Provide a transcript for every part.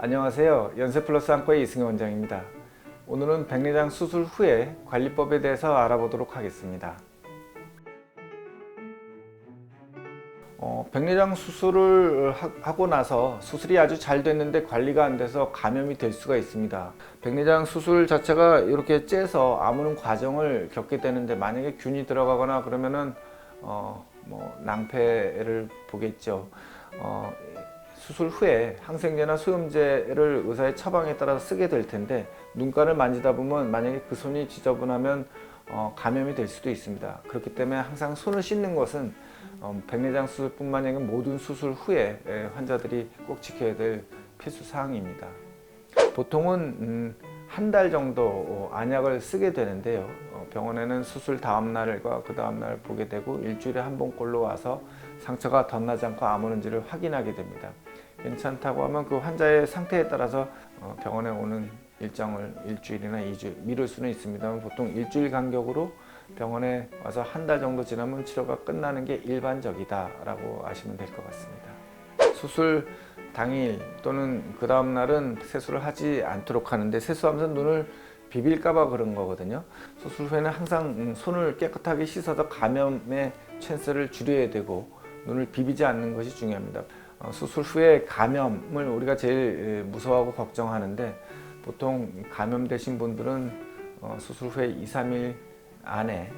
안녕하세요. 연세플러스 안과의 이승현 원장입니다. 오늘은 백내장 수술 후에 관리법에 대해서 알아보도록 하겠습니다. 백내장 수술을 하고 나서 수술이 아주 잘 됐는데 관리가 안 돼서 감염이 될 수가 있습니다. 백내장 수술 자체가 이렇게 째서 아무는 과정을 겪게 되는데 만약에 균이 들어가거나 그러면은 낭패를 보겠죠. 수술 후에 항생제나 수염제를 의사의 처방에 따라서 쓰게 될 텐데 눈가를 만지다 보면 만약에 그 손이 지저분하면 감염이 될 수도 있습니다. 그렇기 때문에 항상 손을 씻는 것은 백내장 수술뿐만 아니라 모든 수술 후에 환자들이 꼭 지켜야 될 필수 사항입니다. 보통은 한 달 정도 안약을 쓰게 되는데요. 병원에는 수술 다음 날과 그 다음 날 보게 되고 일주일에 한 번꼴로 와서 상처가 덧나지 않고 아무는지를 확인하게 됩니다. 괜찮다고 하면 그 환자의 상태에 따라서 병원에 오는 일정을 일주일이나 2주일 미룰 수는 있습니다만 보통 일주일 간격으로 병원에 와서 한 달 정도 지나면 치료가 끝나는 게 일반적이다 라고 아시면 될 것 같습니다. 수술 당일 또는 그 다음 날은 세수를 하지 않도록 하는데 세수하면서 눈을 비빌까봐 그런 거거든요. 수술 후에는 항상 손을 깨끗하게 씻어서 감염의 찬스를 줄여야 되고 눈을 비비지 않는 것이 중요합니다. 수술 후에 감염을 우리가 제일 무서워하고 걱정하는데 보통 감염되신 분들은 수술 후에 2, 3일 안에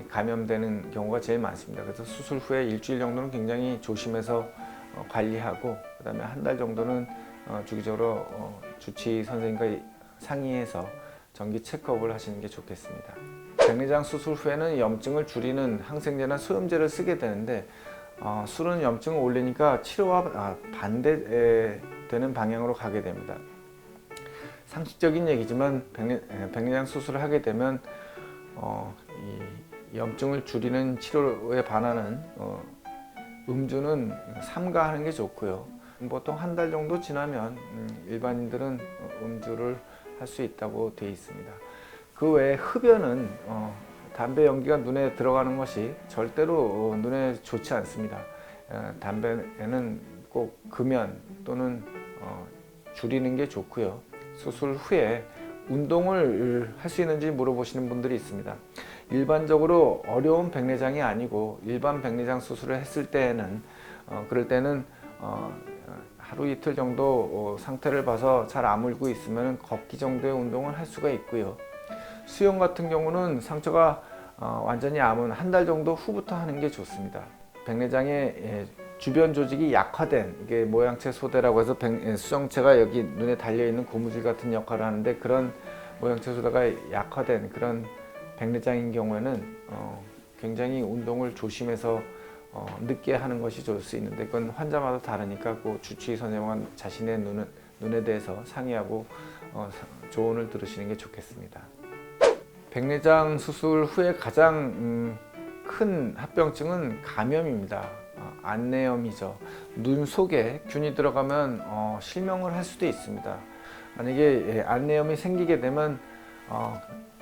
감염되는 경우가 제일 많습니다. 그래서 수술 후에 일주일 정도는 굉장히 조심해서 관리하고 그 다음에 한 달 정도는 주기적으로 주치의 선생님과 상의해서 정기 체크업을 하시는 게 좋겠습니다. 백내장 수술 후에는 염증을 줄이는 항생제나 수염제를 쓰게 되는데 술은 염증을 올리니까 치료와 반대되는 방향으로 가게 됩니다. 상식적인 얘기지만 백내장 수술을 하게 되면 이 염증을 줄이는 치료에 반하는 음주는 삼가하는 게 좋고요. 보통 한 달 정도 지나면 일반인들은 음주를 할 수 있다고 되어 있습니다. 그 외에 흡연은 담배 연기가 눈에 들어가는 것이 절대로 눈에 좋지 않습니다. 담배는 꼭 금연 또는 줄이는 게 좋고요. 수술 후에 운동을 할 수 있는지 물어보시는 분들이 있습니다. 일반적으로 어려운 백내장이 아니고 일반 백내장 수술을 했을 때에는 그럴 때는 하루 이틀 정도 상태를 봐서 잘 아물고 있으면 걷기 정도의 운동을 할 수가 있고요. 수영 같은 경우는 상처가 완전히 아문 한 달 정도 후부터 하는 게 좋습니다. 백내장의 주변 조직이 약화된 이게 모양체 소대라고 해서 수정체가 여기 눈에 달려있는 고무줄 같은 역할을 하는데 그런 모양체 소대가 약화된 그런 백내장인 경우에는 굉장히 운동을 조심해서 늦게 하는 것이 좋을 수 있는데 그건 환자마다 다르니까 그 주치의 선생님과 자신의 눈에 대해서 상의하고 조언을 들으시는 게 좋겠습니다. 백내장 수술 후에 가장 큰 합병증은 감염입니다. 안내염이죠. 눈 속에 균이 들어가면 실명을 할 수도 있습니다. 만약에 안내염이 생기게 되면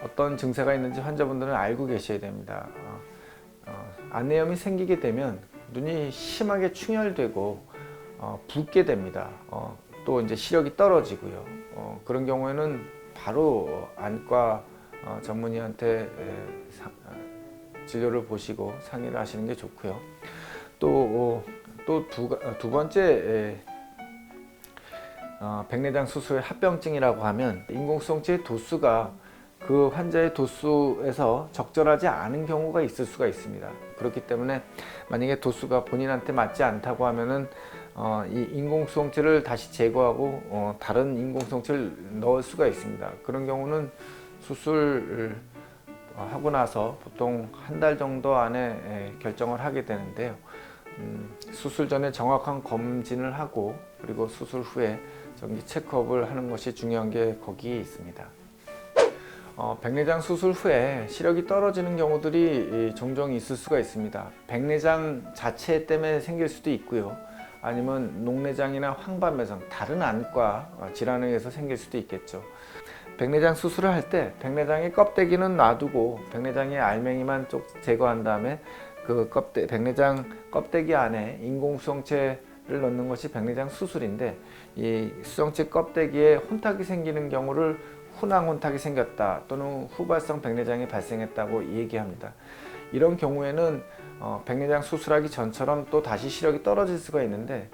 어떤 증세가 있는지 환자분들은 알고 계셔야 됩니다. 안내염이 생기게 되면 눈이 심하게 충혈되고 붓게 됩니다. 또 이제 시력이 떨어지고요. 그런 경우에는 바로 안과 전문의한테 진료를 보시고 상의를 하시는 게 좋고요. 또 두 번째 백내장 수술의 합병증이라고 하면 인공수정체의 도수가 그 환자의 도수에서 적절하지 않은 경우가 있을 수가 있습니다. 그렇기 때문에 만약에 도수가 본인한테 맞지 않다고 하면은 이 인공수정체를 다시 제거하고 다른 인공수정체를 넣을 수가 있습니다. 그런 경우는 수술을 하고 나서 보통 한 달 정도 안에 결정을 하게 되는데요. 수술 전에 정확한 검진을 하고 그리고 수술 후에 정기 체크업을 하는 것이 중요한 게 거기에 있습니다. 백내장 수술 후에 시력이 떨어지는 경우들이 종종 있을 수가 있습니다. 백내장 자체 때문에 생길 수도 있고요. 아니면 녹내장이나 황반변성, 다른 안과 질환에 의해서 생길 수도 있겠죠. 백내장 수술을 할 때 백내장의 껍데기는 놔두고 백내장의 알맹이만 쪽 제거한 다음에 그 백내장 껍데기 안에 인공수정체 넣는 것이 백내장 수술인데, 이 수정체 껍데기에 혼탁이 생기는 경우를 후낭 혼탁이 생겼다 또는 후발성 백내장이 발생했다고 얘기합니다. 이런 경우에는 백내장 수술하기 전처럼 또 다시 시력이 떨어질 수가 있는데,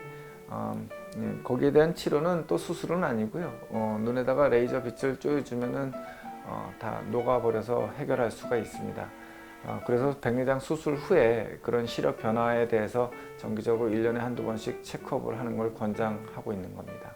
거기에 대한 치료는 또 수술은 아니고요. 눈에다가 레이저 빛을 쪼여주면은 다 녹아버려서 해결할 수가 있습니다. 그래서 백내장 수술 후에 그런 시력 변화에 대해서 정기적으로 1년에 한두 번씩 체크업을 하는 걸 권장하고 있는 겁니다.